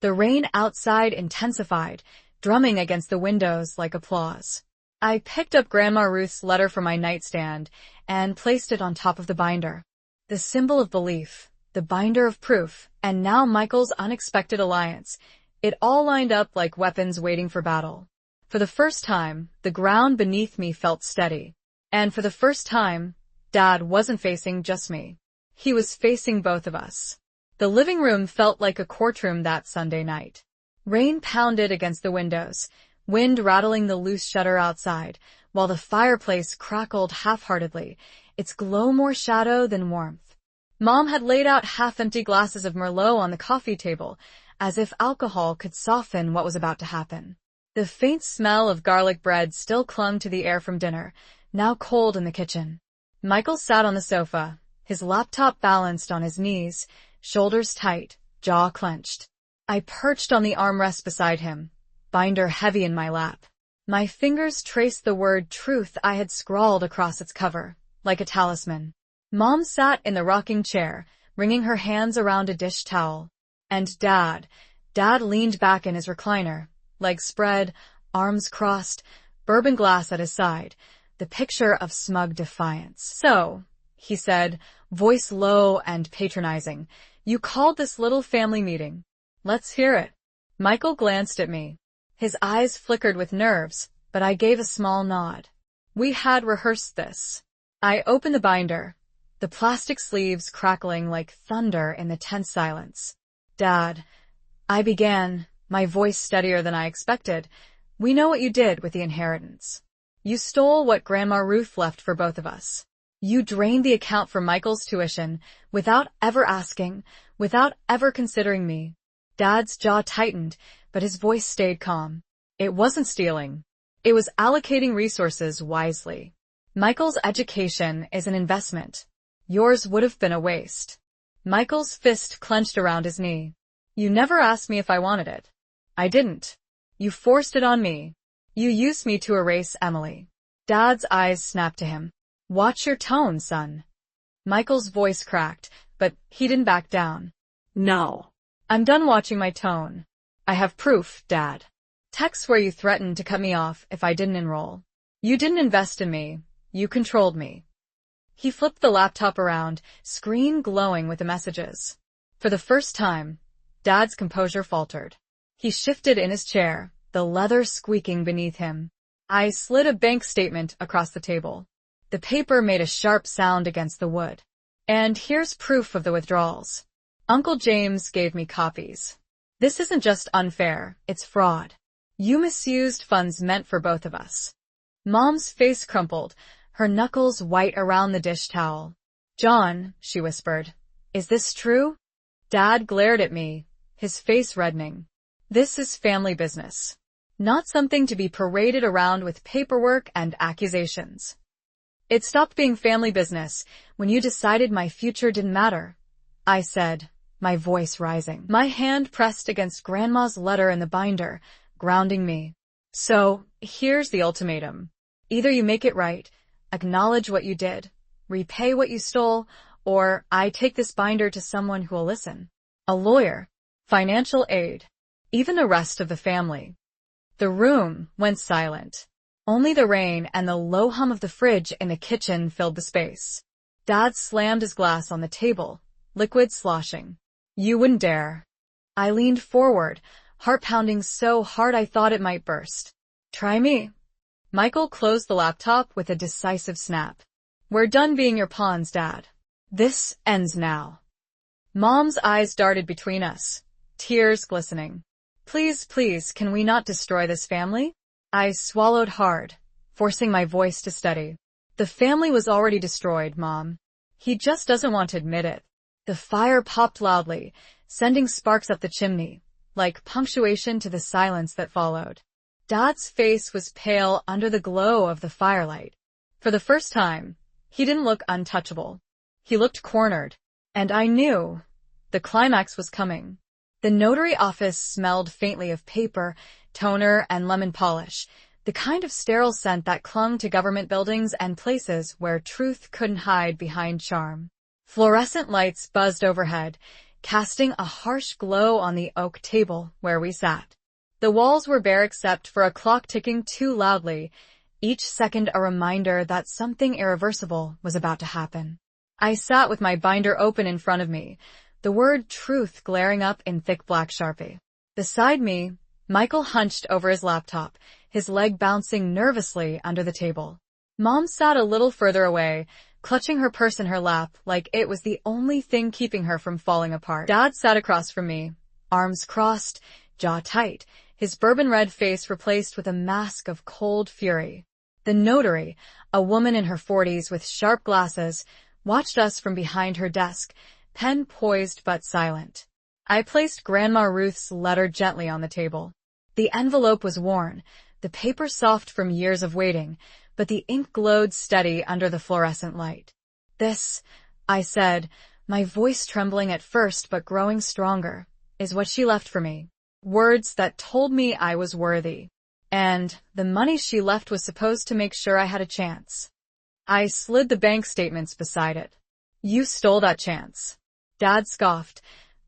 The rain outside intensified, drumming against the windows like applause. I picked up Grandma Ruth's letter from my nightstand and placed it on top of the binder. The symbol of belief, the binder of proof, and now Michael's unexpected alliance. It all lined up like weapons waiting for battle. For the first time, the ground beneath me felt steady. And for the first time, Dad wasn't facing just me. He was facing both of us. The living room felt like a courtroom that Sunday night. Rain pounded against the windows, wind rattling the loose shutter outside, while the fireplace crackled half-heartedly, its glow more shadow than warmth. Mom had laid out half-empty glasses of Merlot on the coffee table, as if alcohol could soften what was about to happen. The faint smell of garlic bread still clung to the air from dinner, now cold in the kitchen. Michael sat on the sofa, his laptop balanced on his knees, shoulders tight, jaw clenched. I perched on the armrest beside him, binder heavy in my lap. My fingers traced the word truth I had scrawled across its cover, like a talisman. Mom sat in the rocking chair, wringing her hands around a dish towel. And Dad leaned back in his recliner, legs spread, arms crossed, bourbon glass at his side, the picture of smug defiance. "So," he said, voice low and patronizing, "you called this little family meeting. Let's hear it." Michael glanced at me. His eyes flickered with nerves, but I gave a small nod. We had rehearsed this. I opened the binder, the plastic sleeves crackling like thunder in the tense silence. "Dad," I began, my voice steadier than I expected, "we know what you did with the inheritance. You stole what Grandma Ruth left for both of us. You drained the account for Michael's tuition without ever asking, without ever considering me." Dad's jaw tightened, but his voice stayed calm. "It wasn't stealing. It was allocating resources wisely. Michael's education is an investment. Yours would have been a waste." Michael's fist clenched around his knee. "You never asked me if I wanted it." "I didn't. You forced it on me. You used me to erase Emily." Dad's eyes snapped to him. Watch your tone, son. Michael's voice cracked, but he didn't back down. No. I'm done watching my tone. I have proof, Dad. Texts where you threatened to cut me off if I didn't enroll. You didn't invest in me. You controlled me. He flipped the laptop around, screen glowing with the messages. For the first time, Dad's composure faltered. He shifted in his chair, the leather squeaking beneath him. I slid a bank statement across the table. The paper made a sharp sound against the wood. And here's proof of the withdrawals. Uncle James gave me copies. This isn't just unfair, it's fraud. You misused funds meant for both of us. Mom's face crumpled, her knuckles white around the dish towel. John, she whispered, is this true? Dad glared at me, his face reddening. This is family business. Not something to be paraded around with paperwork and accusations. It stopped being family business when you decided my future didn't matter, I said, my voice rising. My hand pressed against Grandma's letter in the binder, grounding me. So, here's the ultimatum. Either you make it right, acknowledge what you did, repay what you stole, or I take this binder to someone who will listen. A lawyer, financial aid, even the rest of the family. The room went silent. Only the rain and the low hum of the fridge in the kitchen filled the space. Dad slammed his glass on the table, liquid sloshing. You wouldn't dare. I leaned forward, heart pounding so hard I thought it might burst. Try me. Michael closed the laptop with a decisive snap. We're done being your pawns, Dad. This ends now. Mom's eyes darted between us, tears glistening. Please, please, can we not destroy this family? I swallowed hard, forcing my voice to steady. The family was already destroyed, Mom. He just doesn't want to admit it. The fire popped loudly, sending sparks up the chimney, like punctuation to the silence that followed. Dad's face was pale under the glow of the firelight. For the first time, he didn't look untouchable. He looked cornered, and I knew the climax was coming. The notary office smelled faintly of paper, toner, and lemon polish, the kind of sterile scent that clung to government buildings and places where truth couldn't hide behind charm. Fluorescent lights buzzed overhead, casting a harsh glow on the oak table where we sat. The walls were bare except for a clock ticking too loudly, each second a reminder that something irreversible was about to happen. I sat with my binder open in front of me, the word truth glaring up in thick black Sharpie. Beside me, Michael hunched over his laptop, his leg bouncing nervously under the table. Mom sat a little further away, clutching her purse in her lap like it was the only thing keeping her from falling apart. Dad sat across from me, arms crossed, jaw tight, his bourbon-red face replaced with a mask of cold fury. The notary, a woman in her 40s with sharp glasses, watched us from behind her desk, pen poised but silent. I placed Grandma Ruth's letter gently on the table. The envelope was worn, the paper soft from years of waiting, but the ink glowed steady under the fluorescent light. This, I said, my voice trembling at first but growing stronger, is what she left for me. Words that told me I was worthy. And the money she left was supposed to make sure I had a chance. I slid the bank statements beside it. You stole that chance. Dad scoffed,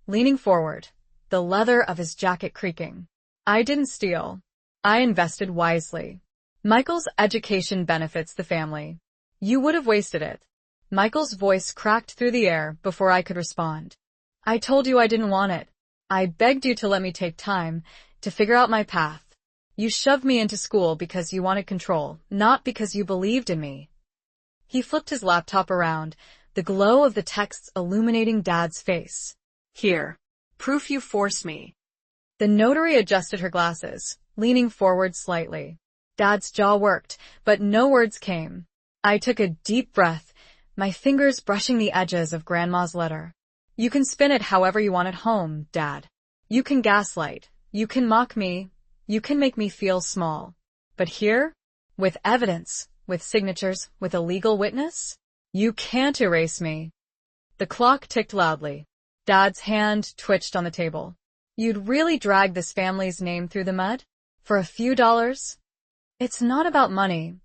leaning forward, the leather of his jacket creaking. I didn't steal. I invested wisely. Michael's education benefits the family. You would have wasted it. Michael's voice cracked through the air before I could respond. I told you I didn't want it. I begged you to let me take time to figure out my path. You shoved me into school because you wanted control, not because you believed in me. He flipped his laptop around, the glow of the texts illuminating Dad's face. Here. Proof you forced me. The notary adjusted her glasses, leaning forward slightly. Dad's jaw worked, but no words came. I took a deep breath, my fingers brushing the edges of Grandma's letter. You can spin it however you want at home, Dad. You can gaslight. You can mock me. You can make me feel small. But here, with evidence, with signatures, with a legal witness, you can't erase me. The clock ticked loudly. Dad's hand twitched on the table. You'd really drag this family's name through the mud? For a few dollars? It's not about money,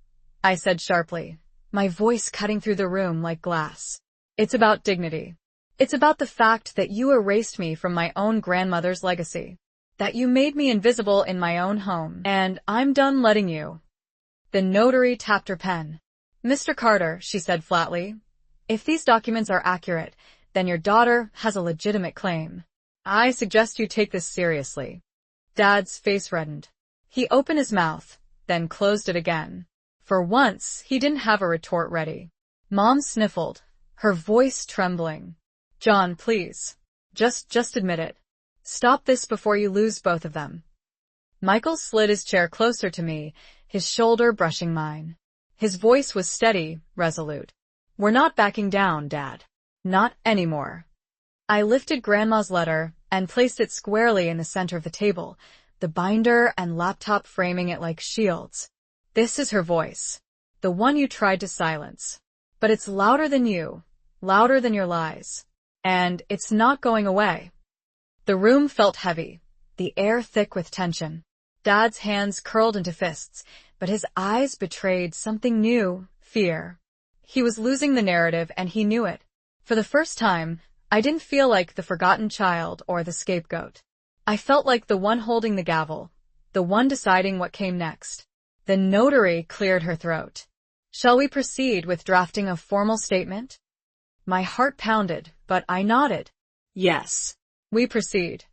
I said sharply. my voice cutting through the room like glass. It's about dignity. It's about the fact that you erased me from my own grandmother's legacy. That you made me invisible in my own home. And I'm done letting you. The notary tapped her pen. Mr. Carter, she said flatly, if these documents are accurate, then your daughter has a legitimate claim. I suggest you take this seriously. Dad's face reddened. He opened his mouth, then closed it again. For once, he didn't have a retort ready. Mom sniffled, her voice trembling. John, please. Just admit it. Stop this before you lose both of them. Michael slid his chair closer to me, his shoulder brushing mine. His voice was steady, resolute. We're not backing down, Dad. Not anymore. I lifted Grandma's letter and placed it squarely in the center of the table, the binder and laptop framing it like shields. This is her voice, the one you tried to silence. But it's louder than you, louder than your lies. And it's not going away. The room felt heavy, the air thick with tension. Dad's hands curled into fists, but his eyes betrayed something new, fear. He was losing the narrative and he knew it. For the first time, I didn't feel like the forgotten child or the scapegoat. I felt like the one holding the gavel, the one deciding what came next. The notary cleared her throat. Shall we proceed with drafting a formal statement? My heart pounded, but I nodded. Yes. We proceed.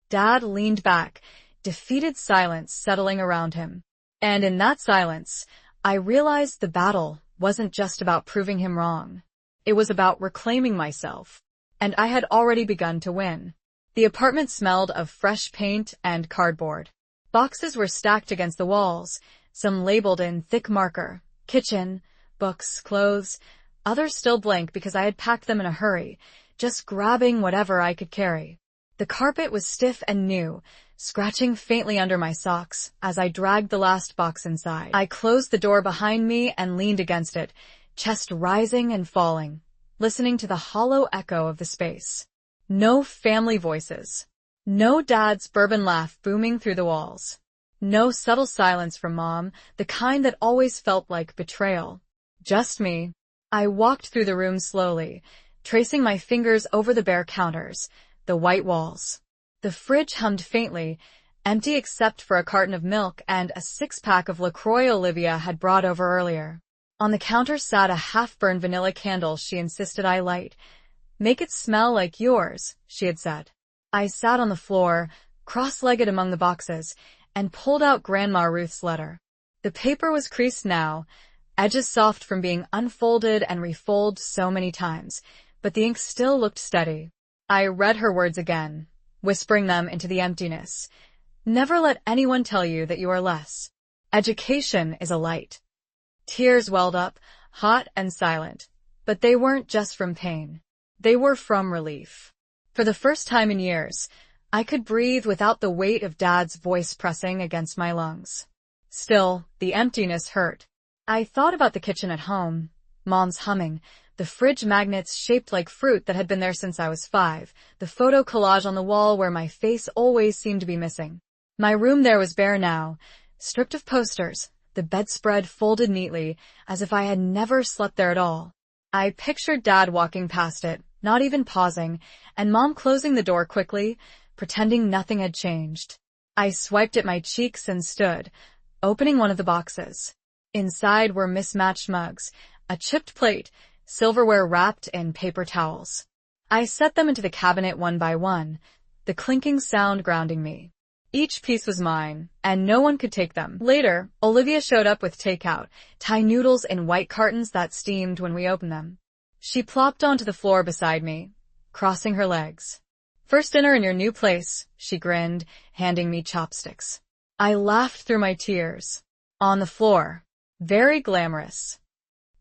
Dad leaned back, defeated silence settling around him. And in that silence, I realized the battle wasn't just about proving him wrong. It was about reclaiming myself. And I had already begun to win. The apartment smelled of fresh paint and cardboard. Boxes were stacked against the walls, some labeled in thick marker, kitchen, books, clothes, others still blank because I had packed them in a hurry, just grabbing whatever I could carry. The carpet was stiff and new, scratching faintly under my socks as I dragged the last box inside. I closed the door behind me and leaned against it, chest rising and falling, listening to the hollow echo of the space. No family voices. No Dad's bourbon laugh booming through the walls. No subtle silence from Mom, the kind that always felt like betrayal. Just me. I walked through the room slowly, tracing my fingers over the bare counters, the white walls. The fridge hummed faintly, empty except for a carton of milk and a six-pack of LaCroix Olivia had brought over earlier. On the counter sat a half-burned vanilla candle she insisted I light. Make it smell like yours, she had said. I sat on the floor, cross-legged among the boxes, and pulled out Grandma Ruth's letter. The paper was creased now, edges soft from being unfolded and refolded so many times, but the ink still looked steady. I read her words again, whispering them into the emptiness. Never let anyone tell you that you are less. Education is a light. Tears welled up, hot and silent, but they weren't just from pain. They were from relief. For the first time in years, I could breathe without the weight of Dad's voice pressing against my lungs. Still, the emptiness hurt. I thought about the kitchen at home, Mom's humming, the fridge magnets shaped like fruit that had been there since I was 5, the photo collage on the wall where my face always seemed to be missing. My room there was bare now, stripped of posters, the bedspread folded neatly, as if I had never slept there at all. I pictured Dad walking past it, not even pausing, and Mom closing the door quickly, pretending nothing had changed. I swiped at my cheeks and stood, opening one of the boxes. Inside were mismatched mugs, a chipped plate, silverware wrapped in paper towels. I set them into the cabinet one by one, the clinking sound grounding me. Each piece was mine, and no one could take them. Later, Olivia showed up with takeout, Thai noodles in white cartons that steamed when we opened them. She plopped onto the floor beside me, crossing her legs. First dinner in your new place, she grinned, handing me chopsticks. I laughed through my tears. On the floor. Very glamorous.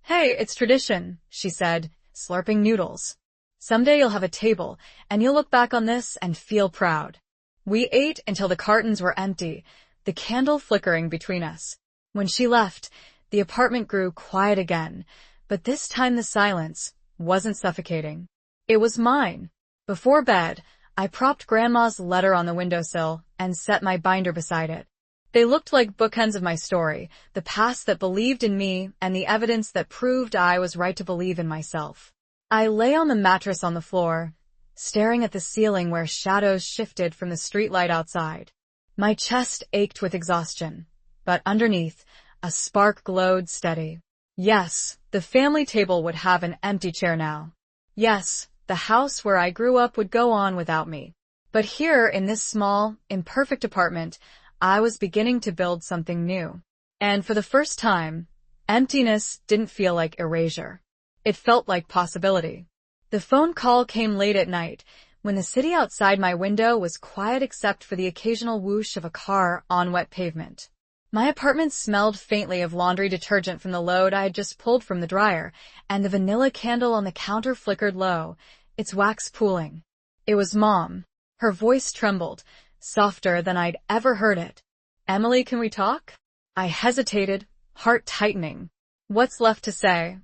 Hey, it's tradition, she said, slurping noodles. Someday you'll have a table, and you'll look back on this and feel proud. We ate until the cartons were empty, the candle flickering between us. When she left, the apartment grew quiet again, but this time the silence wasn't suffocating. It was mine. Before bed, I propped Grandma's letter on the windowsill and set my binder beside it. They looked like bookends of my story, the past that believed in me and the evidence that proved I was right to believe in myself. I lay on the mattress on the floor, staring at the ceiling where shadows shifted from the streetlight outside. My chest ached with exhaustion, but underneath, a spark glowed steady. Yes, the family table would have an empty chair now. Yes, the house where I grew up would go on without me. But here, in this small, imperfect apartment, I was beginning to build something new. And for the first time, emptiness didn't feel like erasure. It felt like possibility. The phone call came late at night, when the city outside my window was quiet except for the occasional whoosh of a car on wet pavement. My apartment smelled faintly of laundry detergent from the load I had just pulled from the dryer, and the vanilla candle on the counter flickered low, its wax pooling. It was Mom. Her voice trembled, softer than I'd ever heard it. "Emily, can we talk?" I hesitated, heart tightening. What's left to say?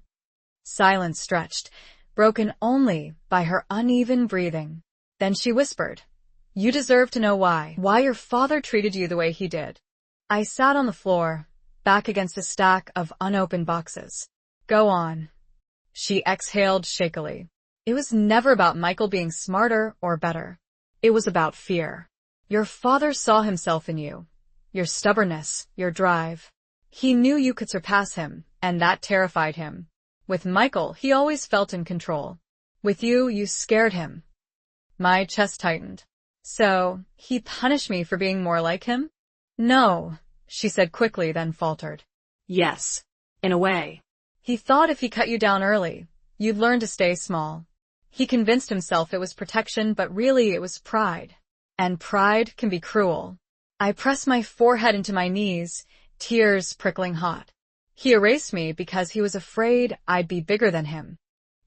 Silence stretched, broken only by her uneven breathing. Then she whispered, "You deserve to know why your father treated you the way he did." I sat on the floor, back against a stack of unopened boxes. "Go on." She exhaled shakily. "It was never about Michael being smarter or better. It was about fear. Your father saw himself in you, your stubbornness, your drive. He knew you could surpass him, and that terrified him. With Michael, he always felt in control. With you, you scared him." My chest tightened. "So, he punished me for being more like him?" "No," she said quickly, then faltered. Yes, in a way. "He thought if he cut you down early, you'd learn to stay small. He convinced himself it was protection, but really it was pride. And pride can be cruel." I pressed my forehead into my knees, tears prickling hot. "He erased me because he was afraid I'd be bigger than him."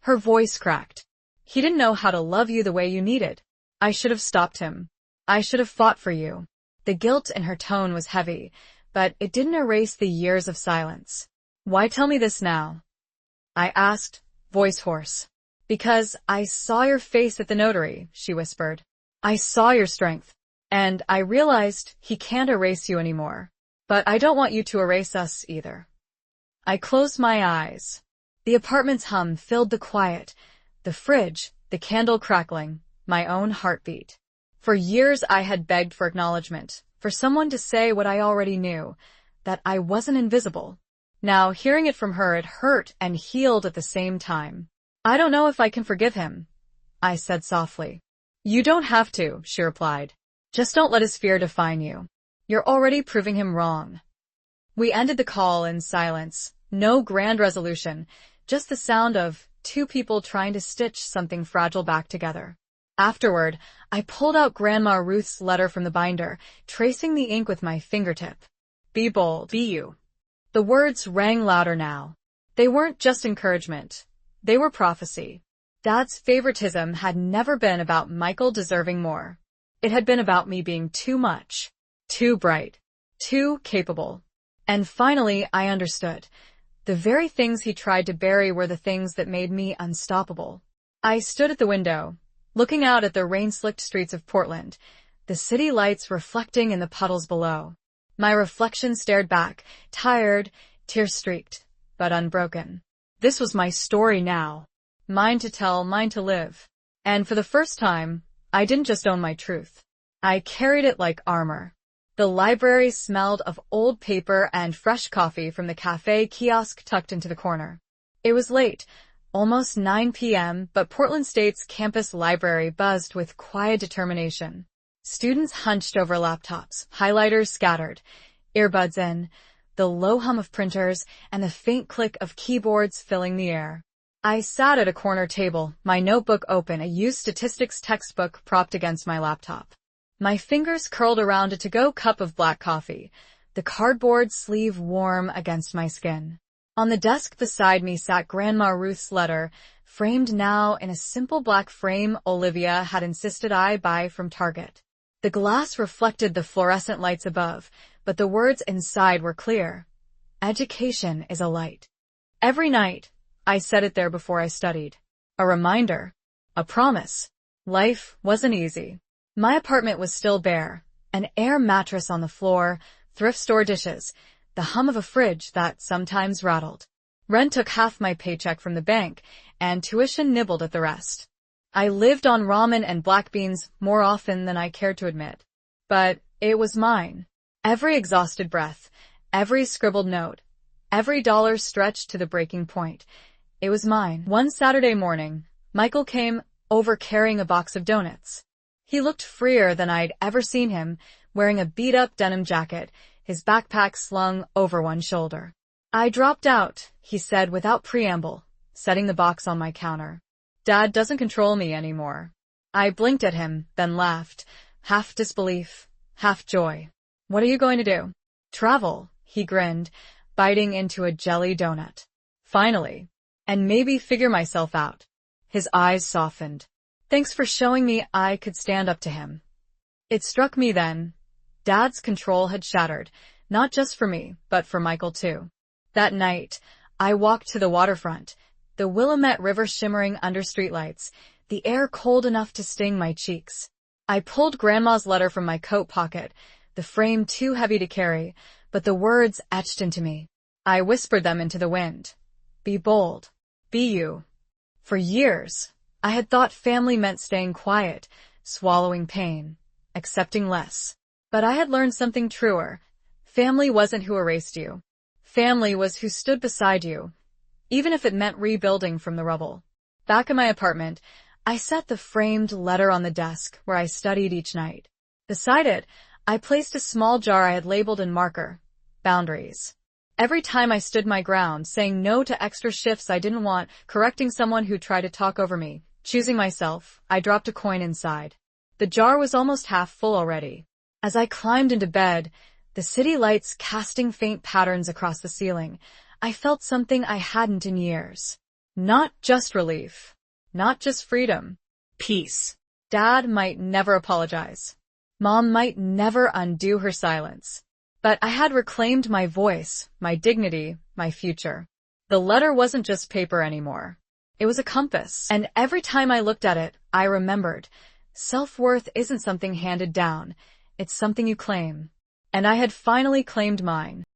Her voice cracked. "He didn't know how to love you the way you needed. I should have stopped him. I should have fought for you." The guilt in her tone was heavy, but it didn't erase the years of silence. "Why tell me this now?" I asked, voice hoarse. "Because I saw your face at the notary," she whispered. "I saw your strength. And I realized he can't erase you anymore. But I don't want you to erase us either." I closed my eyes. The apartment's hum filled the quiet, the fridge, the candle crackling, my own heartbeat. For years I had begged for acknowledgement, for someone to say what I already knew, that I wasn't invisible. Now, hearing it from her, it hurt and healed at the same time. "I don't know if I can forgive him," I said softly. "You don't have to," she replied. "Just don't let his fear define you. You're already proving him wrong." We ended the call in silence, no grand resolution, just the sound of two people trying to stitch something fragile back together. Afterward, I pulled out Grandma Ruth's letter from the binder, tracing the ink with my fingertip. "Be bold, be you." The words rang louder now. They weren't just encouragement. They were prophecy. Dad's favoritism had never been about Michael deserving more. It had been about me being too much, too bright, too capable. And finally, I understood. The very things he tried to bury were the things that made me unstoppable. I stood at the window, looking out at the rain-slicked streets of Portland, the city lights reflecting in the puddles below. My reflection stared back, tired, tear-streaked, but unbroken. This was my story now. Mine to tell, mine to live. And for the first time, I didn't just own my truth. I carried it like armor. The library smelled of old paper and fresh coffee from the cafe kiosk tucked into the corner. It was late, almost 9 p.m., but Portland State's campus library buzzed with quiet determination. Students hunched over laptops, highlighters scattered, earbuds in, the low hum of printers, and the faint click of keyboards filling the air. I sat at a corner table, my notebook open, a used statistics textbook propped against my laptop. My fingers curled around a to-go cup of black coffee, the cardboard sleeve warm against my skin. On the desk beside me sat Grandma Ruth's letter, framed now in a simple black frame Olivia had insisted I buy from Target. The glass reflected the fluorescent lights above, but the words inside were clear. Education is a light. Every night, I said it there before I studied. A reminder. A promise. Life wasn't easy. My apartment was still bare, an air mattress on the floor, thrift store dishes, the hum of a fridge that sometimes rattled. Rent took half my paycheck from the bank, and tuition nibbled at the rest. I lived on ramen and black beans more often than I cared to admit. But it was mine. Every exhausted breath, every scribbled note, every dollar stretched to the breaking point. It was mine. One Saturday morning, Michael came over carrying a box of donuts. He looked freer than I'd ever seen him, wearing a beat-up denim jacket, his backpack slung over one shoulder. "I dropped out," he said without preamble, setting the box on my counter. "Dad doesn't control me anymore." I blinked at him, then laughed, half disbelief, half joy. "What are you going to do?" "Travel," he grinned, biting into a jelly donut. "Finally. And maybe figure myself out." His eyes softened. "Thanks for showing me I could stand up to him." It struck me then. Dad's control had shattered, not just for me, but for Michael too. That night, I walked to the waterfront, the Willamette River shimmering under streetlights, the air cold enough to sting my cheeks. I pulled Grandma's letter from my coat pocket, the frame too heavy to carry, but the words etched into me. I whispered them into the wind. Be bold. Be you. For years, I had thought family meant staying quiet, swallowing pain, accepting less. But I had learned something truer. Family wasn't who erased you. Family was who stood beside you, even if it meant rebuilding from the rubble. Back in my apartment, I set the framed letter on the desk where I studied each night. Beside it, I placed a small jar I had labeled in marker, boundaries. Every time I stood my ground, saying no to extra shifts I didn't want, correcting someone who tried to talk over me, choosing myself, I dropped a coin inside. The jar was almost half full already. As I climbed into bed, the city lights casting faint patterns across the ceiling, I felt something I hadn't in years. Not just relief. Not just freedom. Peace. Dad might never apologize. Mom might never undo her silence. But I had reclaimed my voice, my dignity, my future. The letter wasn't just paper anymore. It was a compass. And every time I looked at it, I remembered. Self-worth isn't something handed down. It's something you claim. And I had finally claimed mine.